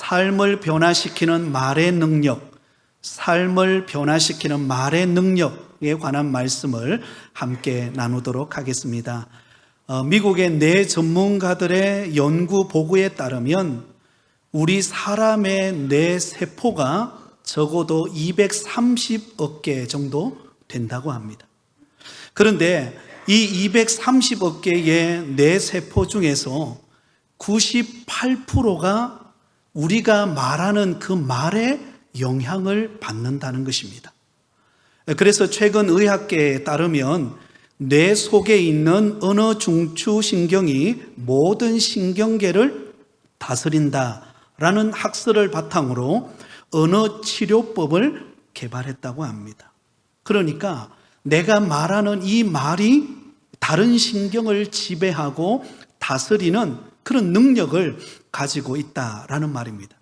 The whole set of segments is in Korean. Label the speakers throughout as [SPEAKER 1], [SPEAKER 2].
[SPEAKER 1] 삶을 변화시키는 말의 능력, 삶을 변화시키는 말의 능력에 관한 말씀을 함께 나누도록 하겠습니다. 미국의 뇌 전문가들의 연구 보고에 따르면 우리 사람의 뇌 세포가 적어도 230억 개 정도 된다고 합니다. 그런데 이 230억 개의 뇌 세포 중에서 98%가 우리가 말하는 그 말에 영향을 받는다는 것입니다. 그래서 최근 의학계에 따르면 뇌 속에 있는 언어 중추 신경이 모든 신경계를 다스린다라는 학설을 바탕으로 언어 치료법을 개발했다고 합니다. 그러니까 내가 말하는 이 말이 다른 신경을 지배하고 다스리는 그런 능력을 가지고 있다라는 말입니다.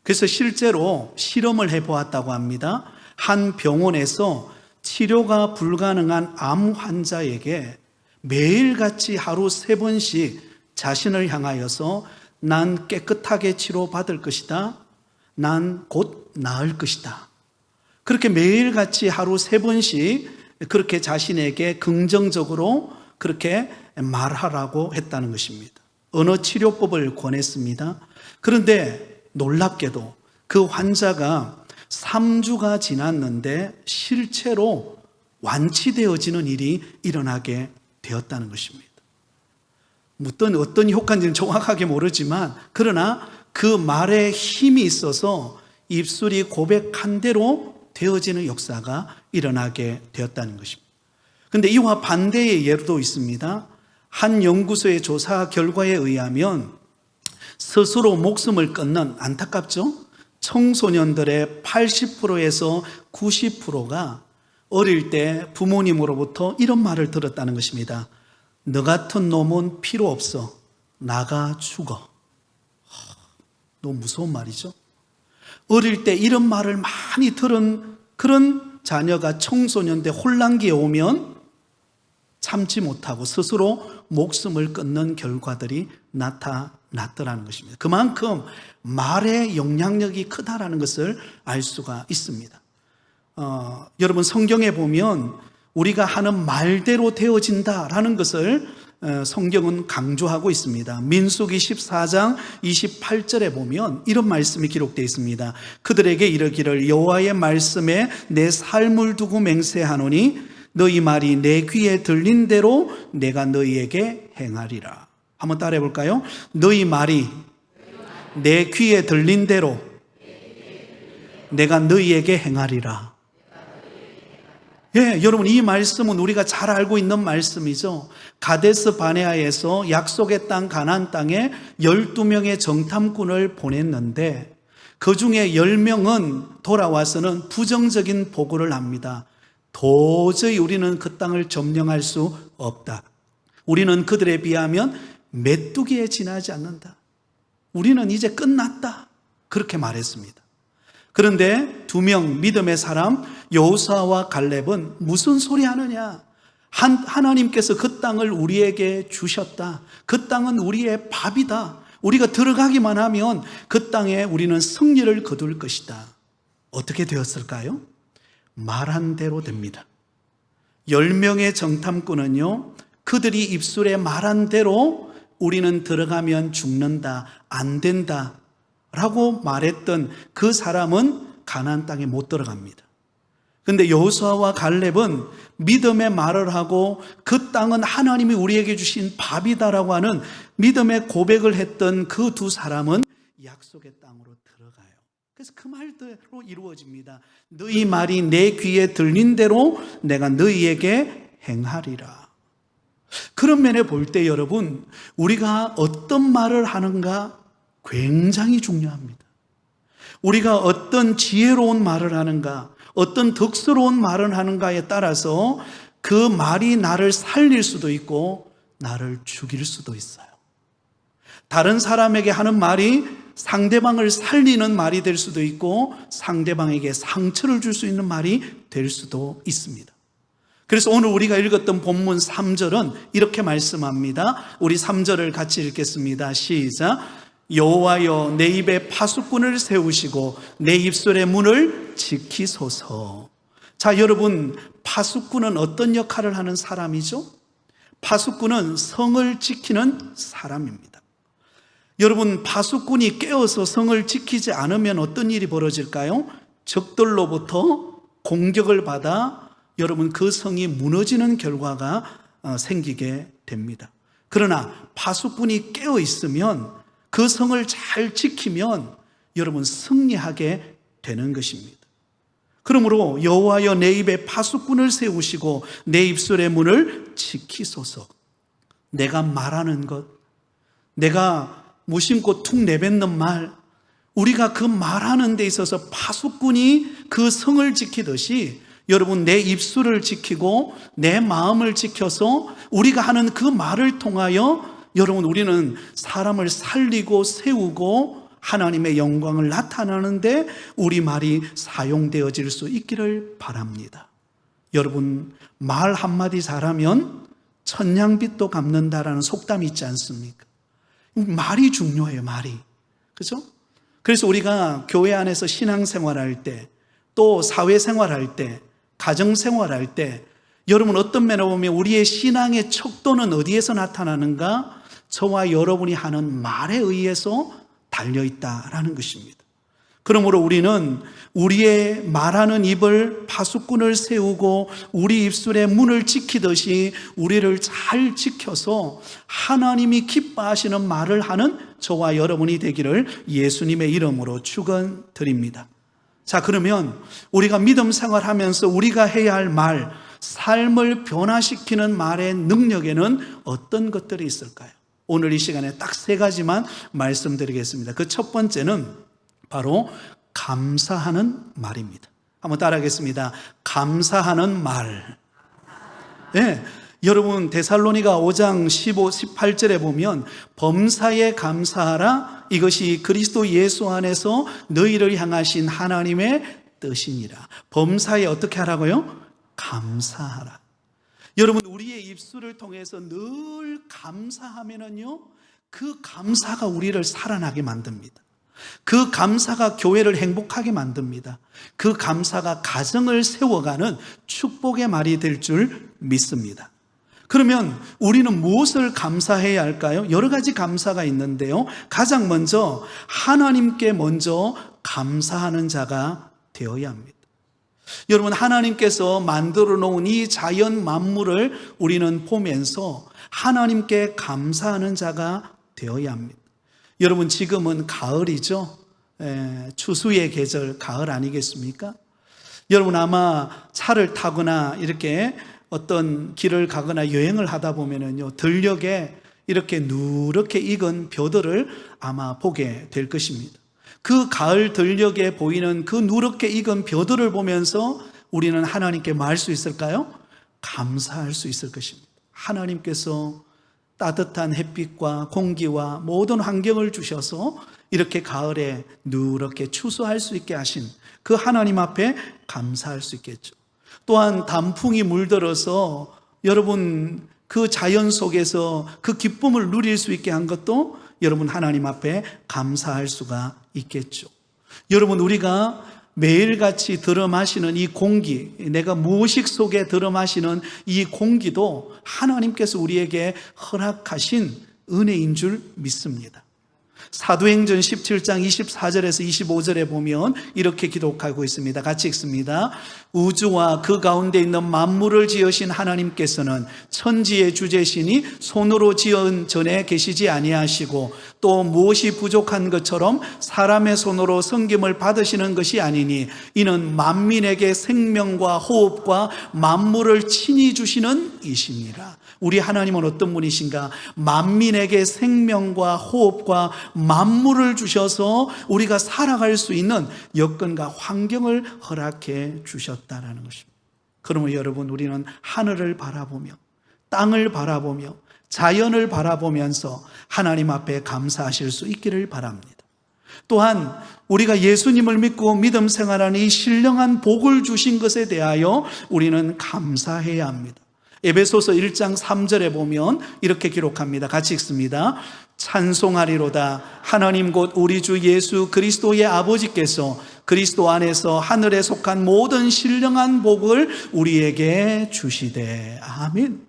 [SPEAKER 1] 그래서 실제로 실험을 해보았다고 합니다. 한 병원에서 치료가 불가능한 암 환자에게 매일같이 하루 3번씩 자신을 향하여서 난 깨끗하게 치료받을 것이다. 난 곧 나을 것이다. 그렇게 매일같이 하루 3번씩 그렇게 자신에게 긍정적으로 그렇게 말하라고 했다는 것입니다. 언어 치료법을 권했습니다. 그런데 놀랍게도 그 환자가 3주가 지났는데 실제로 완치되어지는 일이 일어나게 되었다는 것입니다. 어떤 효과인지는 정확하게 모르지만 그러나 그 말에 힘이 있어서 입술이 고백한 대로 되어지는 역사가 일어나게 되었다는 것입니다. 그런데 이와 반대의 예로도 있습니다. 한 연구소의 조사 결과에 의하면 스스로 목숨을 끊는, 안타깝죠? 청소년들의 80%에서 90%가 어릴 때 부모님으로부터 이런 말을 들었다는 것입니다. 너 같은 놈은 필요 없어. 나가 죽어. 너무 무서운 말이죠. 어릴 때 이런 말을 많이 들은 그런 자녀가 청소년 때 혼란기에 오면 참지 못하고 스스로 목숨을 끊는 결과들이 나타났더라는 것입니다. 그만큼 말의 영향력이 크다라는 것을 알 수가 있습니다. 여러분 성경에 보면 우리가 하는 말대로 되어진다라는 것을 성경은 강조하고 있습니다. 민수기 14장 28절에 보면 이런 말씀이 기록되어 있습니다. 그들에게 이르기를 여호와의 말씀에 내 삶을 두고 맹세하노니 너희 말이 내 귀에 들린 대로 내가 너희에게 행하리라. 한번 따라해 볼까요? 너희 말이 내 귀에 들린 대로 내가 너희에게 행하리라. 예, 여러분 이 말씀은 우리가 잘 알고 있는 말씀이죠. 가데스 바네아에서 약속의 땅 가나안 땅에 12명의 정탐꾼을 보냈는데 그 중에 10명은 돌아와서는 부정적인 보고를 합니다. 도저히 우리는 그 땅을 점령할 수 없다. 우리는 그들에 비하면 메뚜기에 지나지 않는다. 우리는 이제 끝났다. 그렇게 말했습니다. 그런데 2명 믿음의 사람 여호수아와 갈렙은 무슨 소리 하느냐? 하나님께서 그 땅을 우리에게 주셨다. 그 땅은 우리의 밥이다. 우리가 들어가기만 하면 그 땅에 우리는 승리를 거둘 것이다. 어떻게 되었을까요? 말한 대로 됩니다. 10명의 정탐꾼은요, 그들이 입술에 말한 대로 우리는 들어가면 죽는다, 안 된다 라고 말했던 그 사람은 가나안 땅에 못 들어갑니다. 그런데 여호수아와 갈렙은 믿음의 말을 하고 그 땅은 하나님이 우리에게 주신 밥이다라고 하는 믿음의 고백을 했던 그 두 사람은 약속의 땅으로 들어가요. 그래서 그 말대로 이루어집니다. 너희 말이 내 귀에 들린 대로 내가 너희에게 행하리라. 그런 면에 볼 때 여러분, 우리가 어떤 말을 하는가 굉장히 중요합니다. 우리가 어떤 지혜로운 말을 하는가, 어떤 덕스러운 말을 하는가에 따라서 그 말이 나를 살릴 수도 있고 나를 죽일 수도 있어요. 다른 사람에게 하는 말이 상대방을 살리는 말이 될 수도 있고 상대방에게 상처를 줄 수 있는 말이 될 수도 있습니다. 그래서 오늘 우리가 읽었던 본문 3절은 이렇게 말씀합니다. 우리 3절을 같이 읽겠습니다. 시작. 여호와여 내 입에 파수꾼을 세우시고 내 입술의 문을 지키소서. 자, 여러분, 파수꾼은 어떤 역할을 하는 사람이죠? 파수꾼은 성을 지키는 사람입니다. 여러분, 파수꾼이 깨어서 성을 지키지 않으면 어떤 일이 벌어질까요? 적들로부터 공격을 받아 여러분 그 성이 무너지는 결과가 생기게 됩니다. 그러나 파수꾼이 깨어 있으면 그 성을 잘 지키면 여러분 승리하게 되는 것입니다. 그러므로 여호와여 내 입에 파수꾼을 세우시고 내 입술의 문을 지키소서. 내가 말하는 것, 내가 무심코 툭 내뱉는 말, 우리가 그 말하는 데 있어서 파수꾼이 그 성을 지키듯이 여러분 내 입술을 지키고 내 마음을 지켜서 우리가 하는 그 말을 통하여 여러분 우리는 사람을 살리고 세우고 하나님의 영광을 나타나는데 우리 말이 사용되어질 수 있기를 바랍니다. 여러분, 말 한마디 잘하면 천냥빚도 갚는다라는 속담이 있지 않습니까? 말이 중요해요, 말이. 그죠? 그래서 우리가 교회 안에서 신앙생활할 때, 또 사회생활할 때, 가정생활할 때 여러분 어떤 면에 보면 우리의 신앙의 척도는 어디에서 나타나는가? 저와 여러분이 하는 말에 의해서 달려있다라는 것입니다. 그러므로 우리는 우리의 말하는 입을 파수꾼을 세우고 우리 입술의 문을 지키듯이 우리를 잘 지켜서 하나님이 기뻐하시는 말을 하는 저와 여러분이 되기를 예수님의 이름으로 축원드립니다. 자, 그러면 우리가 믿음 생활하면서 우리가 해야 할 말, 삶을 변화시키는 말의 능력에는 어떤 것들이 있을까요? 오늘 이 시간에 딱 3가지만 말씀드리겠습니다. 그 첫 번째는 바로 감사하는 말입니다. 한번 따라하겠습니다. 감사하는 말. 네, 여러분 데살로니가 5장 15, 18절에 보면 범사에 감사하라, 이것이 그리스도 예수 안에서 너희를 향하신 하나님의 뜻이니라. 범사에 어떻게 하라고요? 감사하라. 여러분 우리의 입술을 통해서 늘 감사하면은요, 그 감사가 우리를 살아나게 만듭니다. 그 감사가 교회를 행복하게 만듭니다. 그 감사가 가정을 세워가는 축복의 말이 될 줄 믿습니다. 그러면 우리는 무엇을 감사해야 할까요? 여러 가지 감사가 있는데요, 가장 먼저 하나님께 먼저 감사하는 자가 되어야 합니다. 여러분 하나님께서 만들어 놓은 이 자연 만물을 우리는 보면서 하나님께 감사하는 자가 되어야 합니다. 여러분 지금은 가을이죠. 추수의 계절, 가을 아니겠습니까? 여러분 아마 차를 타거나 이렇게 어떤 길을 가거나 여행을 하다 보면은요, 들녘에 이렇게 누렇게 익은 벼들을 아마 보게 될 것입니다. 그 가을 들녘에 보이는 그 누렇게 익은 벼들을 보면서 우리는 하나님께 뭐 할 수 있을까요? 감사할 수 있을 것입니다. 하나님께서 따뜻한 햇빛과 공기와 모든 환경을 주셔서 이렇게 가을에 누렇게 추수할 수 있게 하신 그 하나님 앞에 감사할 수 있겠죠. 또한 단풍이 물들어서 여러분 그 자연 속에서 그 기쁨을 누릴 수 있게 한 것도 여러분 하나님 앞에 감사할 수가 있겠죠. 여러분 우리가 매일같이 들어 마시는 이 공기, 내가 무의식 속에 들어 마시는 이 공기도 하나님께서 우리에게 허락하신 은혜인 줄 믿습니다. 사도행전 17장 24절에서 25절에 보면 이렇게 기록하고 있습니다. 같이 읽습니다. 우주와 그 가운데 있는 만물을 지으신 하나님께서는 천지의 주제시니 손으로 지은 전에 계시지 아니하시고 또 무엇이 부족한 것처럼 사람의 손으로 섬김을 받으시는 것이 아니니 이는 만민에게 생명과 호흡과 만물을 친히 주시는 이시니라. 우리 하나님은 어떤 분이신가? 만민에게 생명과 호흡과 만물을 주셔서 우리가 살아갈 수 있는 여건과 환경을 허락해 주셨다는 것입니다. 그러면 여러분 우리는 하늘을 바라보며 땅을 바라보며 자연을 바라보면서 하나님 앞에 감사하실 수 있기를 바랍니다. 또한 우리가 예수님을 믿고 믿음 생활하는 이 신령한 복을 주신 것에 대하여 우리는 감사해야 합니다. 에베소서 1장 3절에 보면 이렇게 기록합니다. 같이 읽습니다. 찬송하리로다. 하나님 곧 우리 주 예수 그리스도의 아버지께서 그리스도 안에서 하늘에 속한 모든 신령한 복을 우리에게 주시되. 아멘.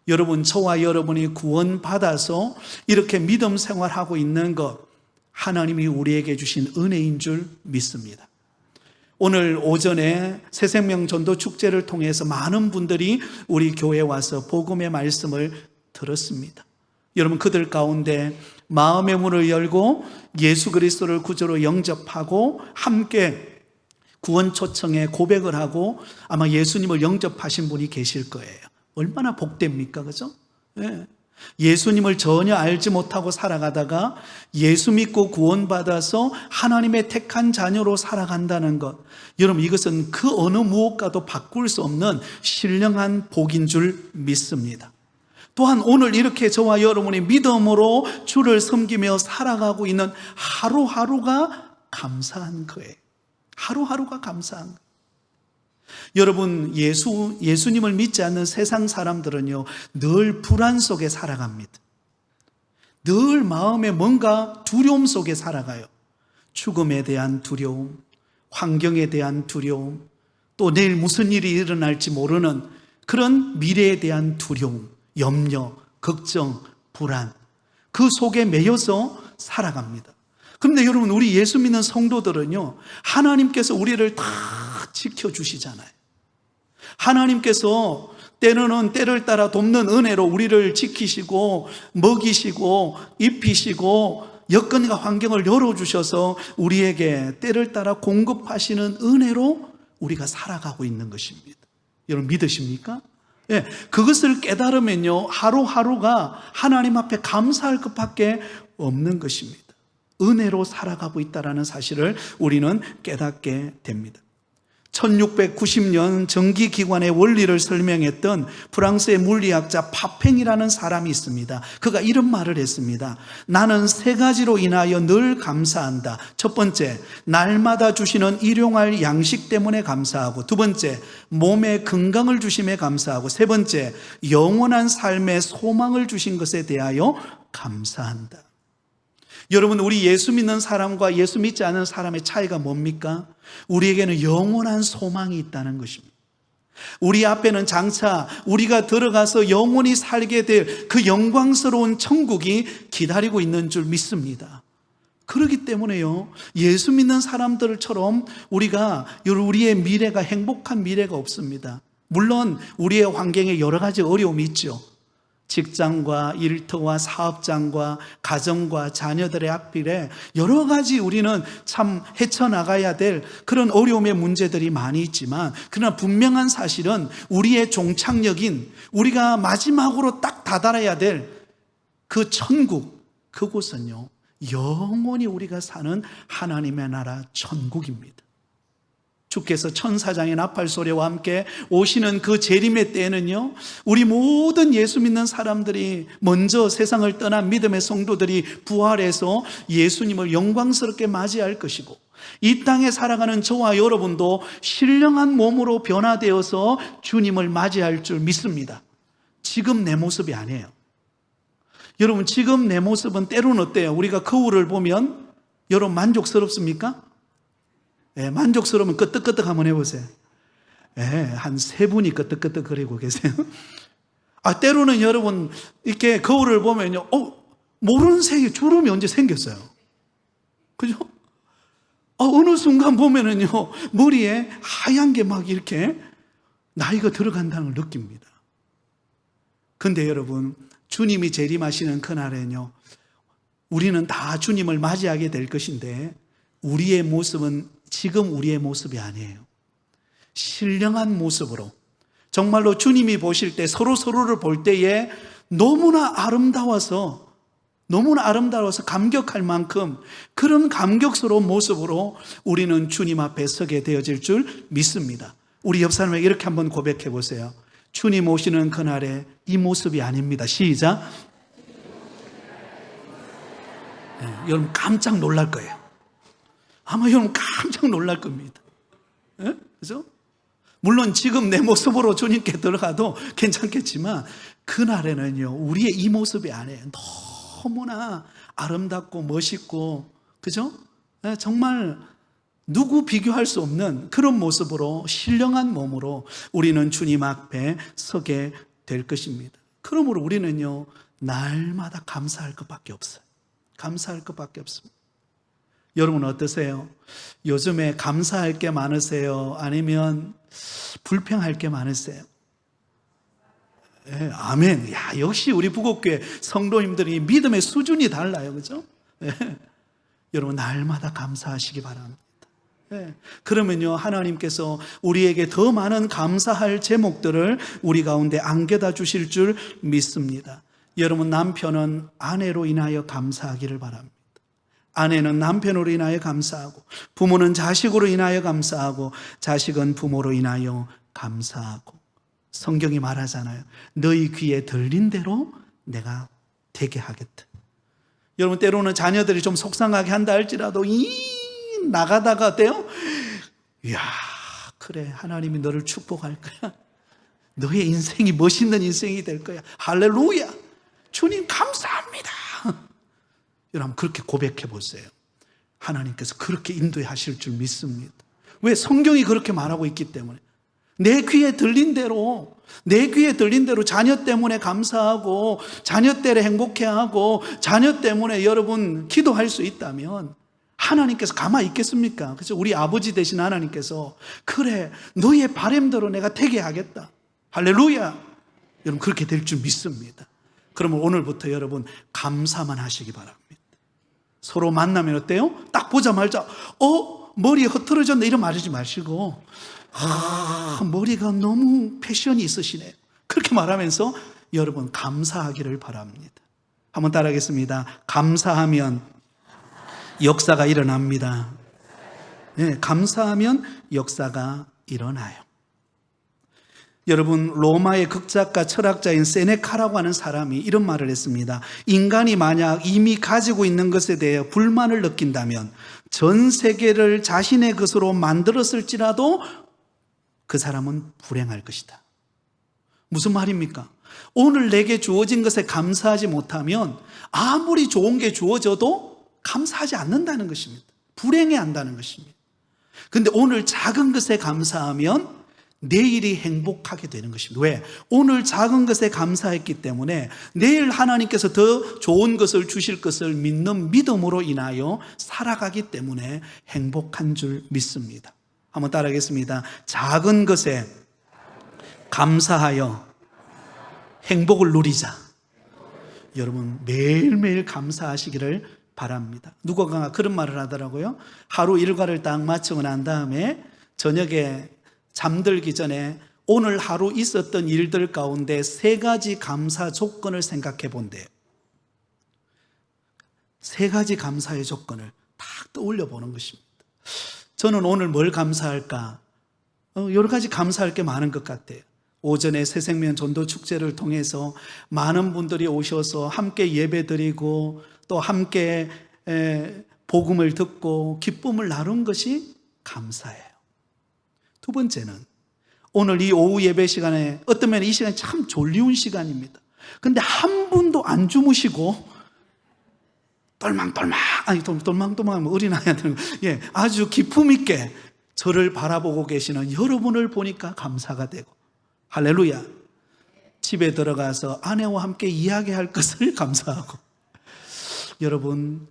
[SPEAKER 1] 여러분, 저와 여러분이 구원받아서 이렇게 믿음 생활하고 있는 것, 하나님이 우리에게 주신 은혜인 줄 믿습니다. 오늘 오전에 새생명 전도 축제를 통해서 많은 분들이 우리 교회에 와서 복음의 말씀을 들었습니다. 여러분, 그들 가운데 마음의 문을 열고 예수 그리스도를 구주로 영접하고 함께 구원 초청에 고백을 하고 아마 예수님을 영접하신 분이 계실 거예요. 얼마나 복됩니까? 그죠? 네. 예수님을 전혀 알지 못하고 살아가다가 예수 믿고 구원받아서 하나님의 택한 자녀로 살아간다는 것, 여러분, 이것은 그 어느 무엇과도 바꿀 수 없는 신령한 복인 줄 믿습니다. 또한 오늘 이렇게 저와 여러분이 믿음으로 주를 섬기며 살아가고 있는 하루하루가 감사한 거예요. 하루하루가 감사한 거예요. 여러분, 예수님을 믿지 않는 세상 사람들은요, 늘 불안 속에 살아갑니다. 늘 마음에 뭔가 두려움 속에 살아가요. 죽음에 대한 두려움, 환경에 대한 두려움, 또 내일 무슨 일이 일어날지 모르는 그런 미래에 대한 두려움, 염려, 걱정, 불안, 그 속에 매여서 살아갑니다. 그런데 여러분, 우리 예수 믿는 성도들은요, 하나님께서 우리를 다 지켜주시잖아요. 하나님께서 때로는 때를 따라 돕는 은혜로 우리를 지키시고 먹이시고 입히시고 여건과 환경을 열어주셔서 우리에게 때를 따라 공급하시는 은혜로 우리가 살아가고 있는 것입니다. 여러분, 믿으십니까? 예, 그것을 깨달으면요, 하루하루가 하나님 앞에 감사할 것밖에 없는 것입니다. 은혜로 살아가고 있다는 사실을 우리는 깨닫게 됩니다. 1690년 전기기관의 원리를 설명했던 프랑스의 물리학자 파팽이라는 사람이 있습니다. 그가 이런 말을 했습니다. 나는 세 가지로 인하여 늘 감사한다. 첫 번째, 날마다 주시는 일용할 양식 때문에 감사하고, 두 번째, 몸의 건강을 주심에 감사하고, 세 번째, 영원한 삶의 소망을 주신 것에 대하여 감사한다. 여러분, 우리 예수 믿는 사람과 예수 믿지 않는 사람의 차이가 뭡니까? 우리에게는 영원한 소망이 있다는 것입니다. 우리 앞에는 장차 우리가 들어가서 영원히 살게 될 그 영광스러운 천국이 기다리고 있는 줄 믿습니다. 그렇기 때문에요, 예수 믿는 사람들처럼 우리의 미래가 행복한 미래가 없습니다. 물론 우리의 환경에 여러 가지 어려움이 있죠. 직장과 일터와 사업장과 가정과 자녀들의 앞길에 여러 가지 우리는 참 헤쳐나가야 될 그런 어려움의 문제들이 많이 있지만, 그러나 분명한 사실은 우리의 종착역인, 우리가 마지막으로 딱 다다라야 될 그 천국, 그곳은요, 영원히 우리가 사는 하나님의 나라 천국입니다. 주께서 천사장의 나팔 소리와 함께 오시는 그 재림의 때에는요, 우리 모든 예수 믿는 사람들이, 먼저 세상을 떠난 믿음의 성도들이 부활해서 예수님을 영광스럽게 맞이할 것이고, 이 땅에 살아가는 저와 여러분도 신령한 몸으로 변화되어서 주님을 맞이할 줄 믿습니다. 지금 내 모습이 아니에요. 여러분, 지금 내 모습은 때로는 어때요? 우리가 거울을 보면 여러분 만족스럽습니까? 예, 만족스러우면 끄떡끄떡 한번 해보세요. 예, 한 3분이 끄떡끄떡거리고 계세요. 때로는 여러분, 이렇게 거울을 보면요, 모르는 새에 주름이 언제 생겼어요? 그죠? 어느 순간 보면은요, 머리에 하얀 게 막 이렇게 나이가 들어간다는 걸 느낍니다. 근데 여러분, 주님이 재림하시는 그날에는요, 우리는 다 주님을 맞이하게 될 것인데, 우리의 모습은 지금 우리의 모습이 아니에요. 신령한 모습으로, 정말로 주님이 보실 때, 서로를 볼 때에 너무나 아름다워서 감격할 만큼 그런 감격스러운 모습으로 우리는 주님 앞에 서게 되어질 줄 믿습니다. 우리 옆 사람에게 이렇게 한번 고백해 보세요. 주님 오시는 그날에 이 모습이 아닙니다. 시작. 네, 여러분 깜짝 놀랄 거예요. 아마 여러분 깜짝 놀랄 겁니다. 네? 그죠? 물론 지금 내 모습으로 주님께 들어가도 괜찮겠지만 그날에는요, 우리의 이 모습이 아니에요. 너무나 아름답고 멋있고, 그죠? 정말 누구 비교할 수 없는 그런 모습으로, 신령한 몸으로 우리는 주님 앞에 서게 될 것입니다. 그러므로 우리는요, 날마다 감사할 것밖에 없어요. 감사할 것밖에 없습니다. 여러분 어떠세요? 요즘에 감사할 게 많으세요? 아니면 불평할 게 많으세요? 예, 아멘. 야, 역시 우리 부곡교회 성도님들이 믿음의 수준이 달라요. 그죠? 예. 여러분 날마다 감사하시기 바랍니다. 예. 그러면요, 하나님께서 우리에게 더 많은 감사할 제목들을 우리 가운데 안겨다 주실 줄 믿습니다. 여러분, 남편은 아내로 인하여 감사하기를 바랍니다. 아내는 남편으로 인하여 감사하고, 부모는 자식으로 인하여 감사하고, 자식은 부모로 인하여 감사하고. 성경이 말하잖아요. 너희 귀에 들린 대로 내가 되게 하겠다. 여러분, 때로는 자녀들이 좀 속상하게 한다 할지라도 나가다가 어때요? 이야, 그래, 하나님이 너를 축복할 거야. 너의 인생이 멋있는 인생이 될 거야. 할렐루야, 주님 감사합니다. 여러분, 그렇게 고백해 보세요. 하나님께서 그렇게 인도하실 줄 믿습니다. 왜? 성경이 그렇게 말하고 있기 때문에. 내 귀에 들린 대로, 내 귀에 들린 대로 자녀 때문에 감사하고, 자녀 때문에 행복해하고, 자녀 때문에 여러분 기도할 수 있다면 하나님께서 가만히 있겠습니까? 그래서 우리 아버지 되신 하나님께서 그래, 너의 바람대로 내가 되게 하겠다. 할렐루야. 여러분, 그렇게 될 줄 믿습니다. 그러면 오늘부터 여러분 감사만 하시기 바랍니다. 서로 만나면 어때요? 딱 보자마자 머리 흐트러졌네 이런 말하지 마시고, 머리가 너무 패션이 있으시네요. 그렇게 말하면서 여러분 감사하기를 바랍니다. 한번 따라하겠습니다. 감사하면 역사가 일어납니다. 네, 감사하면 역사가 일어나요. 여러분, 로마의 극작가 철학자인 세네카라고 하는 사람이 이런 말을 했습니다. 인간이 만약 이미 가지고 있는 것에 대해 불만을 느낀다면 전 세계를 자신의 것으로 만들었을지라도 그 사람은 불행할 것이다. 무슨 말입니까? 오늘 내게 주어진 것에 감사하지 못하면 아무리 좋은 게 주어져도 감사하지 않는다는 것입니다. 불행해한다는 것입니다. 그런데 오늘 작은 것에 감사하면 내일이 행복하게 되는 것입니다. 왜? 오늘 작은 것에 감사했기 때문에 내일 하나님께서 더 좋은 것을 주실 것을 믿는 믿음으로 인하여 살아가기 때문에 행복한 줄 믿습니다. 한번 따라하겠습니다. 작은 것에 감사하여 행복을 누리자. 여러분, 매일매일 감사하시기를 바랍니다. 누군가 그런 말을 하더라고요. 하루 일과를 딱 마치고 난 다음에 저녁에 잠들기 전에 오늘 하루 있었던 일들 가운데 3가지 감사 조건을 생각해 본대요. 3가지 감사의 조건을 딱 떠올려 보는 것입니다. 저는 오늘 뭘 감사할까? 여러 가지 감사할 게 많은 것 같아요. 오전에 새생명 전도 축제를 통해서 많은 분들이 오셔서 함께 예배드리고 또 함께 복음을 듣고 기쁨을 나눈 것이 감사해요. 2번째는 오늘 이 오후 예배 시간에 어떤 면에 이 시간이 참 졸리운 시간입니다. 그런데 한 분도 안 주무시고 똘망똘망 어린아이한테는 아주 기품 있게 저를 바라보고 계시는 여러분을 보니까 감사가 되고, 할렐루야. 집에 들어가서 아내와 함께 이야기할 것을 감사하고. 여러분,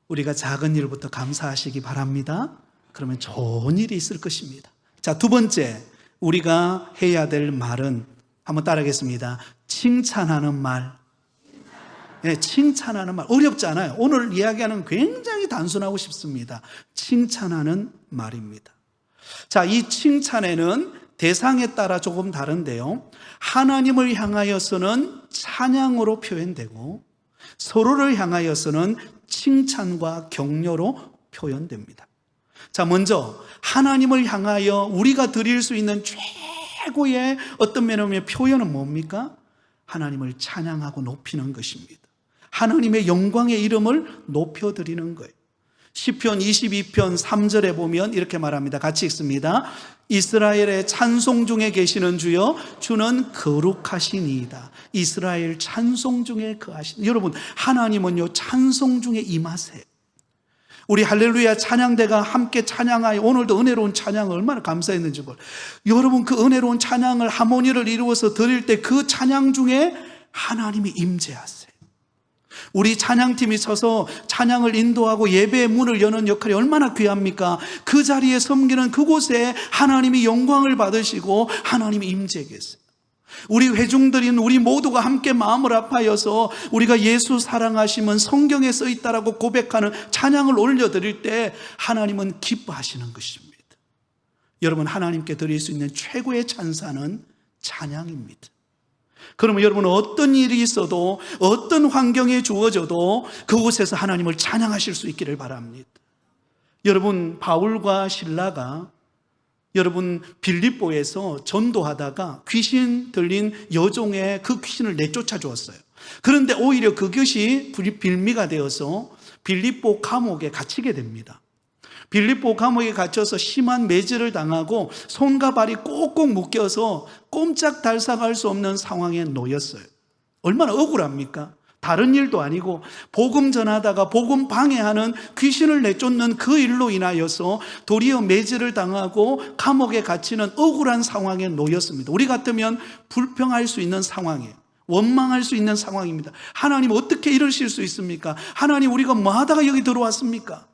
[SPEAKER 1] 우리가 작은 일부터 감사하시기 바랍니다. 그러면 좋은 일이 있을 것입니다. 자, 2번째 우리가 해야 될 말은, 한번 따라하겠습니다. 칭찬하는 말. 네, 칭찬하는 말. 어렵지 않아요. 오늘 이야기하는 굉장히 단순하고 쉽습니다. 칭찬하는 말입니다. 자, 이 칭찬에는 대상에 따라 조금 다른데요, 하나님을 향하여서는 찬양으로 표현되고 서로를 향하여서는 칭찬과 격려로 표현됩니다. 자, 먼저 하나님을 향하여 우리가 드릴 수 있는 최고의 어떤 면의 표현은 뭡니까? 하나님을 찬양하고 높이는 것입니다. 하나님의 영광의 이름을 높여드리는 거예요. 시편 22편 3절에 보면 이렇게 말합니다. 같이 읽습니다. 이스라엘의 찬송 중에 계시는 주여, 주는 거룩하시니이다. 이스라엘 찬송 중에 거하시니. 여러분, 하나님은요 찬송 중에 임하세요. 우리 할렐루야 찬양대가 함께 찬양하여 오늘도 은혜로운 찬양을 얼마나 감사했는지 몰라요. 여러분, 그 은혜로운 찬양을 하모니를 이루어서 드릴 때 그 찬양 중에 하나님이 임재하세요. 우리 찬양팀이 서서 찬양을 인도하고 예배의 문을 여는 역할이 얼마나 귀합니까? 그 자리에 섬기는 그곳에 하나님이 영광을 받으시고 하나님이 임재 계세요. 우리 회중들인 우리 모두가 함께 마음을 합하여서 우리가 예수 사랑하심은 성경에 써 있다라고 고백하는 찬양을 올려드릴 때 하나님은 기뻐하시는 것입니다. 여러분, 하나님께 드릴 수 있는 최고의 찬사는 찬양입니다. 그러면 여러분은 어떤 일이 있어도, 어떤 환경에 주어져도 그곳에서 하나님을 찬양하실 수 있기를 바랍니다. 여러분, 바울과 실라가 여러분 빌립보에서 전도하다가 귀신 들린 여종의 그 귀신을 내쫓아 주었어요. 그런데 오히려 그것이 빌미가 되어서 빌립보 감옥에 갇히게 됩니다. 빌립보 감옥에 갇혀서 심한 매질을 당하고 손과 발이 꼭꼭 묶여서 꼼짝달싹할 수 없는 상황에 놓였어요. 얼마나 억울합니까? 다른 일도 아니고 복음 전하다가 복음 방해하는 귀신을 내쫓는 그 일로 인하여서 도리어 매질을 당하고 감옥에 갇히는 억울한 상황에 놓였습니다. 우리 같으면 불평할 수 있는 상황이에요. 원망할 수 있는 상황입니다. 하나님 어떻게 이러실 수 있습니까? 하나님, 우리가 뭐 하다가 여기 들어왔습니까?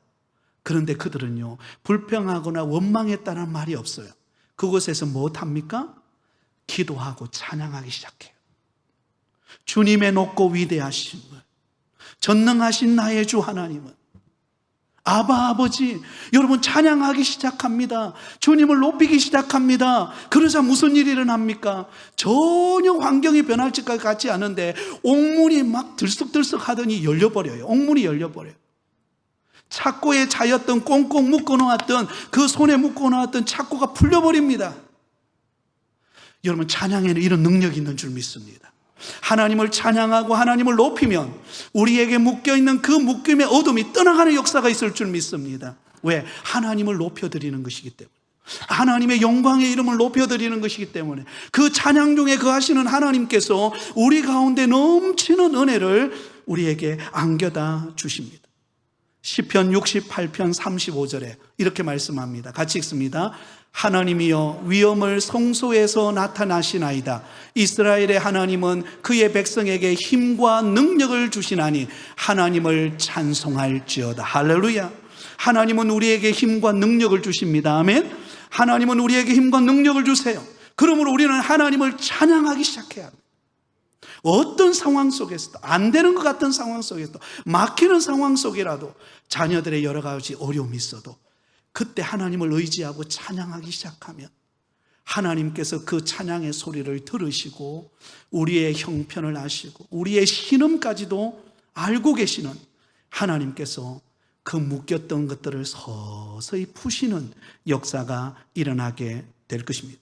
[SPEAKER 1] 그런데 그들은요 불평하거나 원망했다는 말이 없어요. 그곳에서 무엇합니까? 기도하고 찬양하기 시작해요. 주님의 높고 위대하심을, 전능하신 나의 주 하나님은, 아바 아버지, 여러분 찬양하기 시작합니다. 주님을 높이기 시작합니다. 그러자 무슨 일이 일어납니까? 전혀 환경이 변할 것 같지 않은데 옥문이 막 들썩들썩 하더니 열려버려요. 옥문이 열려버려요. 착고에 차였던 꽁꽁 묶어놓았던 그 손에 묶어놓았던 착고가 풀려버립니다. 여러분, 찬양에는 이런 능력이 있는 줄 믿습니다. 하나님을 찬양하고 하나님을 높이면 우리에게 묶여있는 그 묶임의 어둠이 떠나가는 역사가 있을 줄 믿습니다. 왜? 하나님을 높여드리는 것이기 때문에, 하나님의 영광의 이름을 높여드리는 것이기 때문에, 그 찬양 중에 거하시는 하나님께서 우리 가운데 넘치는 은혜를 우리에게 안겨다 주십니다. 시편 68편 35절에 이렇게 말씀합니다. 같이 읽습니다. 하나님이여 위엄을 성소에서 나타나시나이다. 이스라엘의 하나님은 그의 백성에게 힘과 능력을 주시나니 하나님을 찬송할지어다. 할렐루야. 하나님은 우리에게 힘과 능력을 주십니다. 아멘. 하나님은 우리에게 힘과 능력을 주세요. 그러므로 우리는 하나님을 찬양하기 시작해야 합니다. 어떤 상황 속에서도, 안 되는 것 같은 상황 속에서도, 막히는 상황 속이라도, 자녀들의 여러 가지 어려움이 있어도 그때 하나님을 의지하고 찬양하기 시작하면 하나님께서 그 찬양의 소리를 들으시고 우리의 형편을 아시고 우리의 신음까지도 알고 계시는 하나님께서 그 묶였던 것들을 서서히 푸시는 역사가 일어나게 될 것입니다.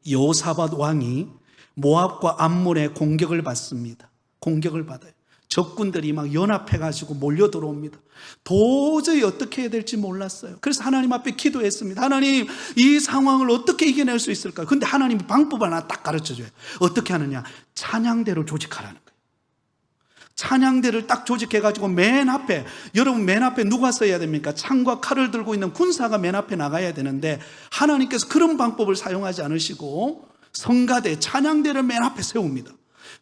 [SPEAKER 1] 여호사밧 왕이 모압과 암몬의 공격을 받습니다. 공격을 받아요. 적군들이 막 연합해가지고 몰려 들어옵니다. 도저히 어떻게 해야 될지 몰랐어요. 그래서 하나님 앞에 기도했습니다. 하나님, 이 상황을 어떻게 이겨낼 수 있을까요? 근데 하나님이 방법 하나 딱 가르쳐줘요. 어떻게 하느냐? 찬양대로 조직하라는 거예요. 찬양대를 딱 조직해가지고 맨 앞에, 여러분 맨 앞에 누가 서야 됩니까? 창과 칼을 들고 있는 군사가 맨 앞에 나가야 되는데 하나님께서 그런 방법을 사용하지 않으시고 성가대, 찬양대를 맨 앞에 세웁니다.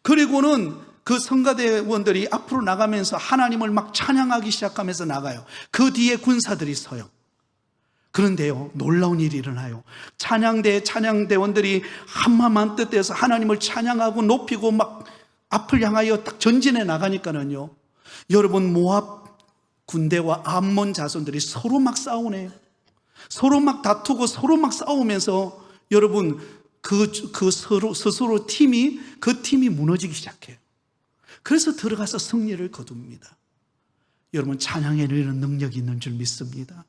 [SPEAKER 1] 그리고는 그 성가대원들이 앞으로 나가면서 하나님을 막 찬양하기 시작하면서 나가요. 그 뒤에 군사들이 서요. 그런데요, 놀라운 일이 일어나요. 찬양대원들이 한마음 뜻해서 하나님을 찬양하고 높이고 막 앞을 향하여 딱 전진해 나가니까는요, 여러분 모압 군대와 암몬 자손들이 서로 막 싸우네요. 서로 막 다투고 서로 막 싸우면서 여러분 스스로 그 팀이 무너지기 시작해요. 그래서 들어가서 승리를 거둡니다. 여러분, 찬양에는 이런 능력이 있는 줄 믿습니다.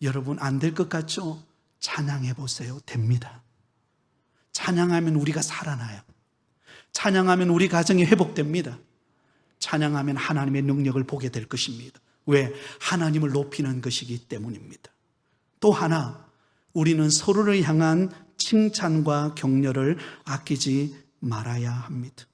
[SPEAKER 1] 여러분, 안 될 것 같죠? 찬양해 보세요. 됩니다. 찬양하면 우리가 살아나요. 찬양하면 우리 가정이 회복됩니다. 찬양하면 하나님의 능력을 보게 될 것입니다. 왜? 하나님을 높이는 것이기 때문입니다. 또 하나, 우리는 서로를 향한 칭찬과 격려를 아끼지 말아야 합니다.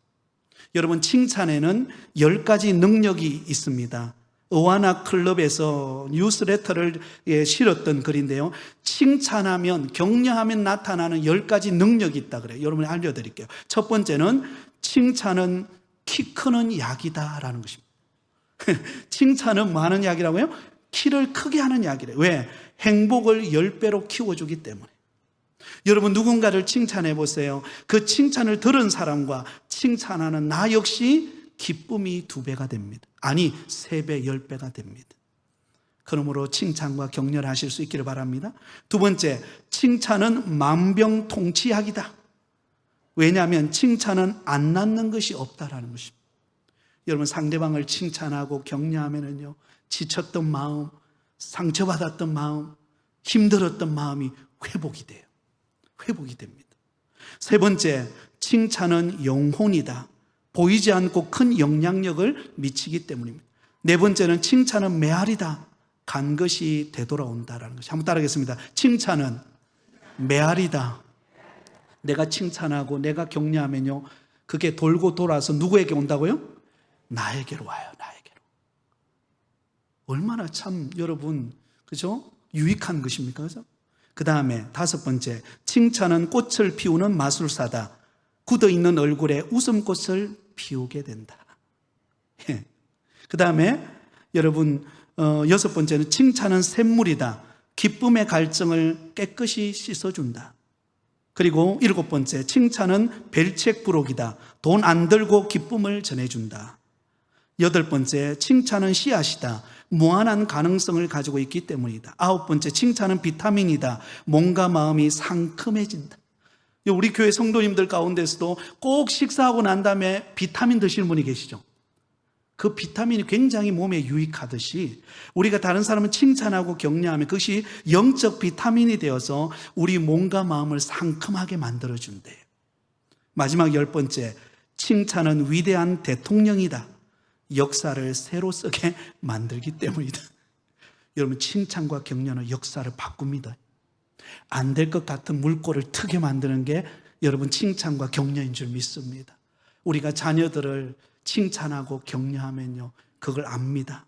[SPEAKER 1] 여러분, 칭찬에는 10가지 능력이 있습니다. 어와나 클럽에서 뉴스레터를 실었던 글인데요. 칭찬하면, 격려하면 나타나는 10가지 능력이 있다 그래요. 여러분이 알려드릴게요. 첫 번째는 칭찬은 키 크는 약이다라는 것입니다. 칭찬은 뭐 하는 약이라고요? 키를 크게 하는 약이래요. 왜? 행복을 10배로 키워주기 때문에. 여러분, 누군가를 칭찬해 보세요. 그 칭찬을 들은 사람과 칭찬하는 나 역시 기쁨이 2배가 됩니다. 아니, 3배, 10배가 됩니다. 그러므로 칭찬과 격려를 하실 수 있기를 바랍니다. 두 번째, 칭찬은 만병통치약이다. 왜냐하면 칭찬은 안 낫는 것이 없다라는 것입니다. 여러분, 상대방을 칭찬하고 격려하면요, 지쳤던 마음, 상처받았던 마음, 힘들었던 마음이 회복이 돼요. 회복이 됩니다. 세 번째, 칭찬은 영혼이다. 보이지 않고 큰 영향력을 미치기 때문입니다. 네 번째는 칭찬은 메아리다. 간 것이 되돌아온다라는 것이. 한번 따라하겠습니다. 칭찬은 메아리다. 내가 칭찬하고 내가 격려하면요, 그게 돌고 돌아서 누구에게 온다고요? 나에게로 와요. 나에게로. 얼마나 참 여러분, 그죠? 유익한 것입니까? 그죠? 그 다음에 5번째, 칭찬은 꽃을 피우는 마술사다. 굳어있는 얼굴에 웃음꽃을 피우게 된다. 예. 그 다음에 여러분, 6번째는 칭찬은 샘물이다. 기쁨의 갈증을 깨끗이 씻어준다. 그리고 7번째, 칭찬은 벨책부록이다. 돈 안 들고 기쁨을 전해준다. 8번째, 칭찬은 씨앗이다. 무한한 가능성을 가지고 있기 때문이다. 9번째, 칭찬은 비타민이다. 몸과 마음이 상큼해진다. 우리 교회 성도님들 가운데서도 꼭 식사하고 난 다음에 비타민 드시는 분이 계시죠? 그 비타민이 굉장히 몸에 유익하듯이 우리가 다른 사람을 칭찬하고 격려하면 그것이 영적 비타민이 되어서 우리 몸과 마음을 상큼하게 만들어준대요. 마지막 10번째, 칭찬은 위대한 대통령이다. 역사를 새로 쓰게 만들기 때문이다. 여러분, 칭찬과 격려는 역사를 바꿉니다. 안 될 것 같은 물꼬를 트게 만드는 게 여러분 칭찬과 격려인 줄 믿습니다. 우리가 자녀들을 칭찬하고 격려하면요, 그걸 압니다.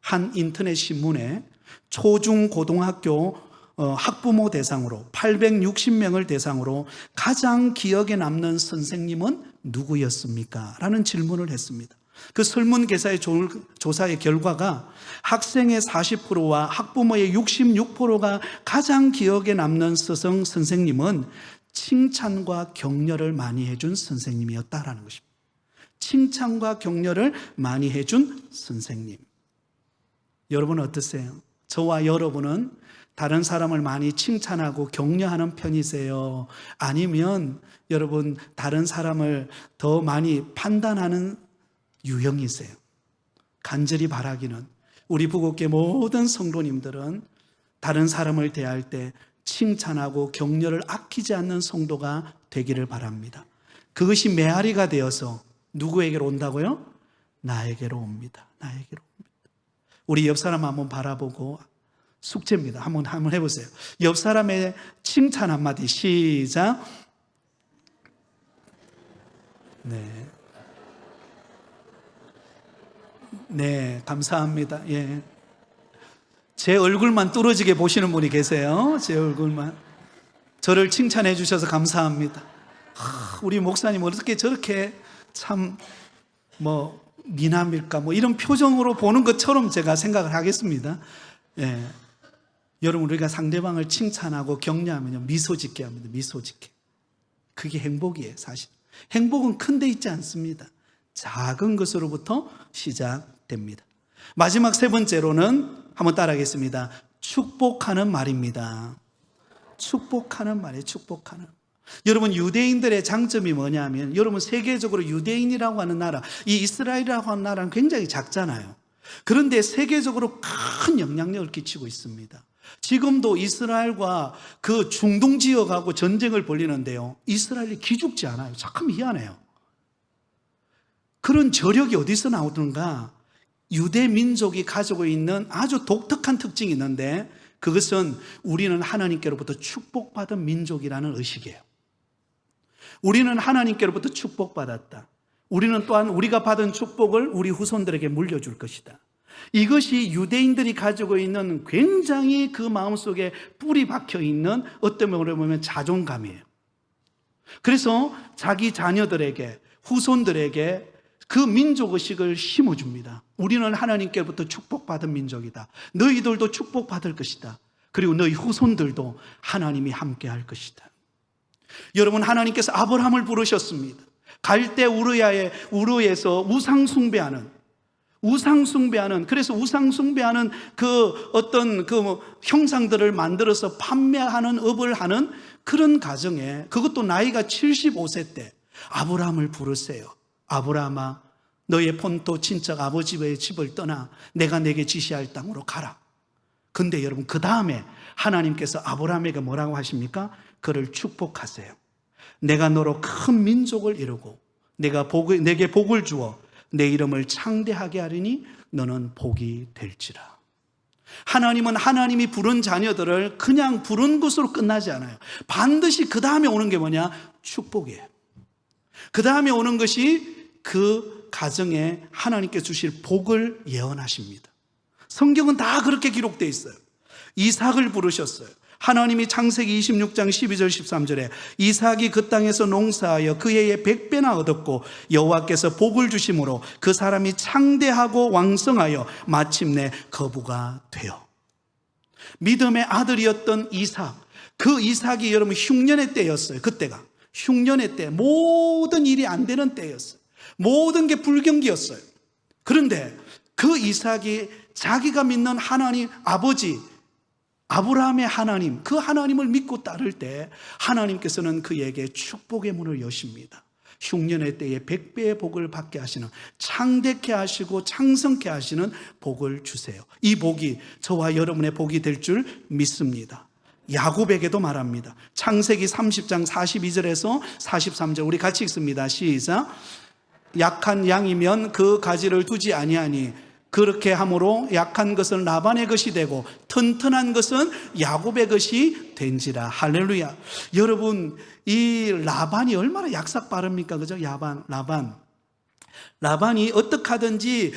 [SPEAKER 1] 한 인터넷 신문에 초중 고등학교 학부모 대상으로 860명을 대상으로 가장 기억에 남는 선생님은 누구였습니까? 라는 질문을 했습니다. 그 설문조사의 조사의 결과가 학생의 40%와 학부모의 66%가 가장 기억에 남는 스승 선생님은 칭찬과 격려를 많이 해준 선생님이었다라는 것입니다. 칭찬과 격려를 많이 해준 선생님. 여러분은 어떠세요? 저와 여러분은 다른 사람을 많이 칭찬하고 격려하는 편이세요? 아니면 여러분 다른 사람을 더 많이 판단하는 유형이세요? 간절히 바라기는 우리 부곡교회 모든 성도님들은 다른 사람을 대할 때 칭찬하고 격려를 아끼지 않는 성도가 되기를 바랍니다. 그것이 메아리가 되어서 누구에게로 온다고요? 나에게로 옵니다. 나에게로 옵니다. 우리 옆 사람 한번 바라보고, 숙제입니다. 한번 해보세요. 옆 사람의 칭찬 한마디 시작. 네, 감사합니다. 예. 제 얼굴만 뚫어지게 보시는 분이 계세요. 제 얼굴만. 저를 칭찬해 주셔서 감사합니다. 우리 목사님 어떻게 저렇게 참 미남일까 이런 표정으로 보는 것처럼 제가 생각을 하겠습니다. 예. 여러분, 우리가 상대방을 칭찬하고 격려하면요, 미소 짓게 합니다. 미소 짓게. 그게 행복이에요. 사실 행복은 큰 데 있지 않습니다. 작은 것으로부터 시작됩니다. 마지막 3번째로는 한번 따라하겠습니다. 축복하는 말입니다. 축복하는 말이에요. 축복하는. 여러분, 유대인들의 장점이 뭐냐면, 여러분 세계적으로 유대인이라고 하는 나라, 이 이스라엘이라고 하는 나라는 굉장히 작잖아요. 그런데 세계적으로 큰 영향력을 끼치고 있습니다. 지금도 이스라엘과 그 중동 지역하고 전쟁을 벌이는데요, 이스라엘이 기죽지 않아요. 참 희한해요. 그런 저력이 어디서 나오던가? 유대 민족이 가지고 있는 아주 독특한 특징이 있는데, 그것은 우리는 하나님께로부터 축복받은 민족이라는 의식이에요. 우리는 하나님께로부터 축복받았다. 우리는 또한 우리가 받은 축복을 우리 후손들에게 물려줄 것이다. 이것이 유대인들이 가지고 있는 굉장히 그 마음속에 뿌리 박혀 있는 어떤 면으로 보면 자존감이에요. 그래서 자기 자녀들에게, 후손들에게 그 민족의식을 심어줍니다. 우리는 하나님께로부터 축복받은 민족이다. 너희들도 축복받을 것이다. 그리고 너희 후손들도 하나님이 함께 할 것이다. 여러분, 하나님께서 아브라함을 부르셨습니다. 갈대 우르에서 우상숭배하는 그래서 우상숭배하는 그 어떤 그 형상들을 만들어서 판매하는 업을 하는 그런 가정에, 그것도 나이가 75세 때 아브라함을 부르세요. 아브라함아, 너의 본토 친척 아버지의 집을 떠나 내가 내게 지시할 땅으로 가라. 근데 여러분, 그 다음에 하나님께서 아브라함에게 뭐라고 하십니까? 그를 축복하세요. 내가 너로 큰 민족을 이루고 내게 복을 주어 내 이름을 창대하게 하리니 너는 복이 될지라. 하나님은 하나님이 부른 자녀들을 그냥 부른 것으로 끝나지 않아요. 반드시 그 다음에 오는 게 뭐냐? 축복이에요. 그 다음에 오는 것이 그 가정에 하나님께 주실 복을 예언하십니다. 성경은 다 그렇게 기록되어 있어요. 이삭을 부르셨어요. 하나님이 창세기 26장 12절 13절에 이삭이 그 땅에서 농사하여 그 해에 100배나 얻었고 여호와께서 복을 주심으로 그 사람이 창대하고 왕성하여 마침내 거부가 되어. 믿음의 아들이었던 이삭, 그 이삭이 여러분 흉년의 때였어요. 그때가 흉년의 때, 모든 일이 안 되는 때였어요. 모든 게 불경기였어요. 그런데 그 이삭이 자기가 믿는 하나님 아버지 아브라함의 하나님, 그 하나님을 믿고 따를 때 하나님께서는 그에게 축복의 문을 여십니다. 흉년의 때에 100배의 복을 받게 하시는, 창대케 하시고 창성케 하시는 복을 주세요. 이 복이 저와 여러분의 복이 될 줄 믿습니다. 야곱에게도 말합니다. 창세기 30장 42절에서 43절 우리 같이 읽습니다. 시작. 약한 양이면 그 가지를 두지 아니하니 그렇게 함으로 약한 것은 라반의 것이 되고 튼튼한 것은 야곱의 것이 된지라. 할렐루야. 여러분, 이 라반이 얼마나 약삭 빠릅니까? 그죠? 라반이 어떻게 하든지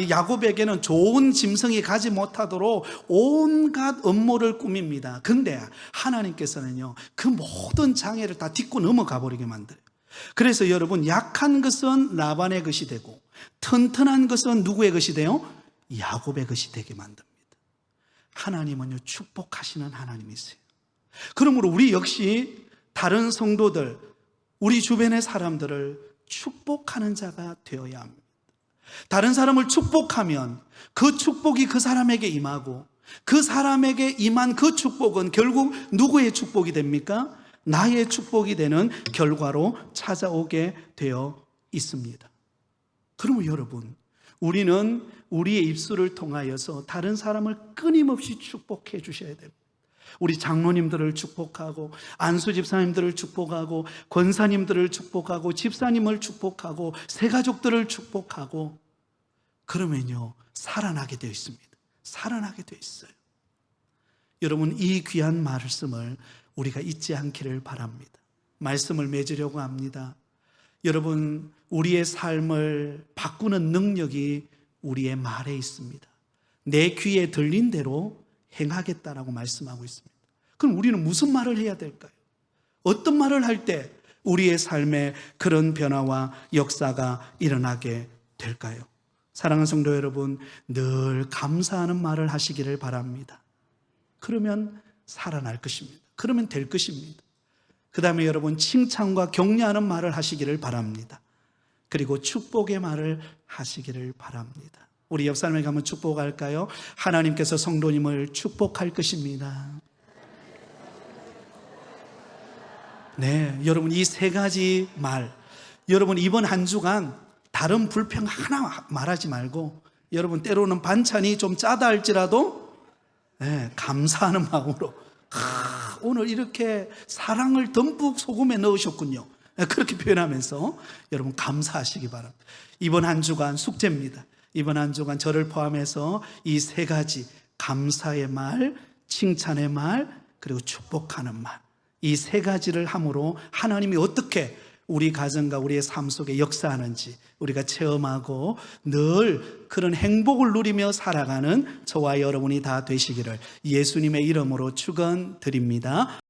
[SPEAKER 1] 야곱에게는 좋은 짐승이 가지 못하도록 온갖 음모를 꾸밉니다. 근데 하나님께서는요, 그 모든 장애를 다 딛고 넘어가 버리게 만들어요. 그래서 여러분, 약한 것은 라반의 것이 되고 튼튼한 것은 누구의 것이 돼요? 야곱의 것이 되게 만듭니다. 하나님은요, 축복하시는 하나님이세요. 그러므로 우리 역시 다른 성도들, 우리 주변의 사람들을 축복하는 자가 되어야 합니다. 다른 사람을 축복하면 그 축복이 그 사람에게 임하고 그 사람에게 임한 그 축복은 결국 누구의 축복이 됩니까? 나의 축복이 되는 결과로 찾아오게 되어 있습니다. 그러면 여러분, 우리는 우리의 입술을 통하여서 다른 사람을 끊임없이 축복해 주셔야 됩니다. 우리 장로님들을 축복하고 안수 집사님들을 축복하고 권사님들을 축복하고 집사님을 축복하고 새가족들을 축복하고, 그러면요, 살아나게 되어 있습니다. 살아나게 되어 있어요. 여러분, 이 귀한 말씀을 우리가 잊지 않기를 바랍니다. 말씀을 맺으려고 합니다. 여러분, 우리의 삶을 바꾸는 능력이 우리의 말에 있습니다. 내 귀에 들린 대로 행하겠다라고 말씀하고 있습니다. 그럼 우리는 무슨 말을 해야 될까요? 어떤 말을 할 때 우리의 삶에 그런 변화와 역사가 일어나게 될까요? 사랑하는 성도 여러분, 늘 감사하는 말을 하시기를 바랍니다. 그러면 살아날 것입니다. 그러면 될 것입니다. 그 다음에 여러분, 칭찬과 격려하는 말을 하시기를 바랍니다. 그리고 축복의 말을 하시기를 바랍니다. 우리 옆 사람에게 한번 축복할까요? 하나님께서 성도님을 축복할 것입니다. 네, 여러분, 이 세 가지 말, 여러분 이번 한 주간 다른 불평 하나 말하지 말고, 여러분 때로는 반찬이 좀 짜다 할지라도 감사하는 마음으로, 오늘 이렇게 사랑을 듬뿍 소금에 넣으셨군요, 그렇게 표현하면서 여러분 감사하시기 바랍니다. 이번 한 주간 숙제입니다. 이번 한 주간 저를 포함해서 이 세 가지 감사의 말, 칭찬의 말, 그리고 축복하는 말. 이 세 가지를 함으로 하나님이 어떻게 우리 가정과 우리의 삶 속에 역사하는지 우리가 체험하고 늘 그런 행복을 누리며 살아가는 저와 여러분이 다 되시기를 예수님의 이름으로 축원드립니다.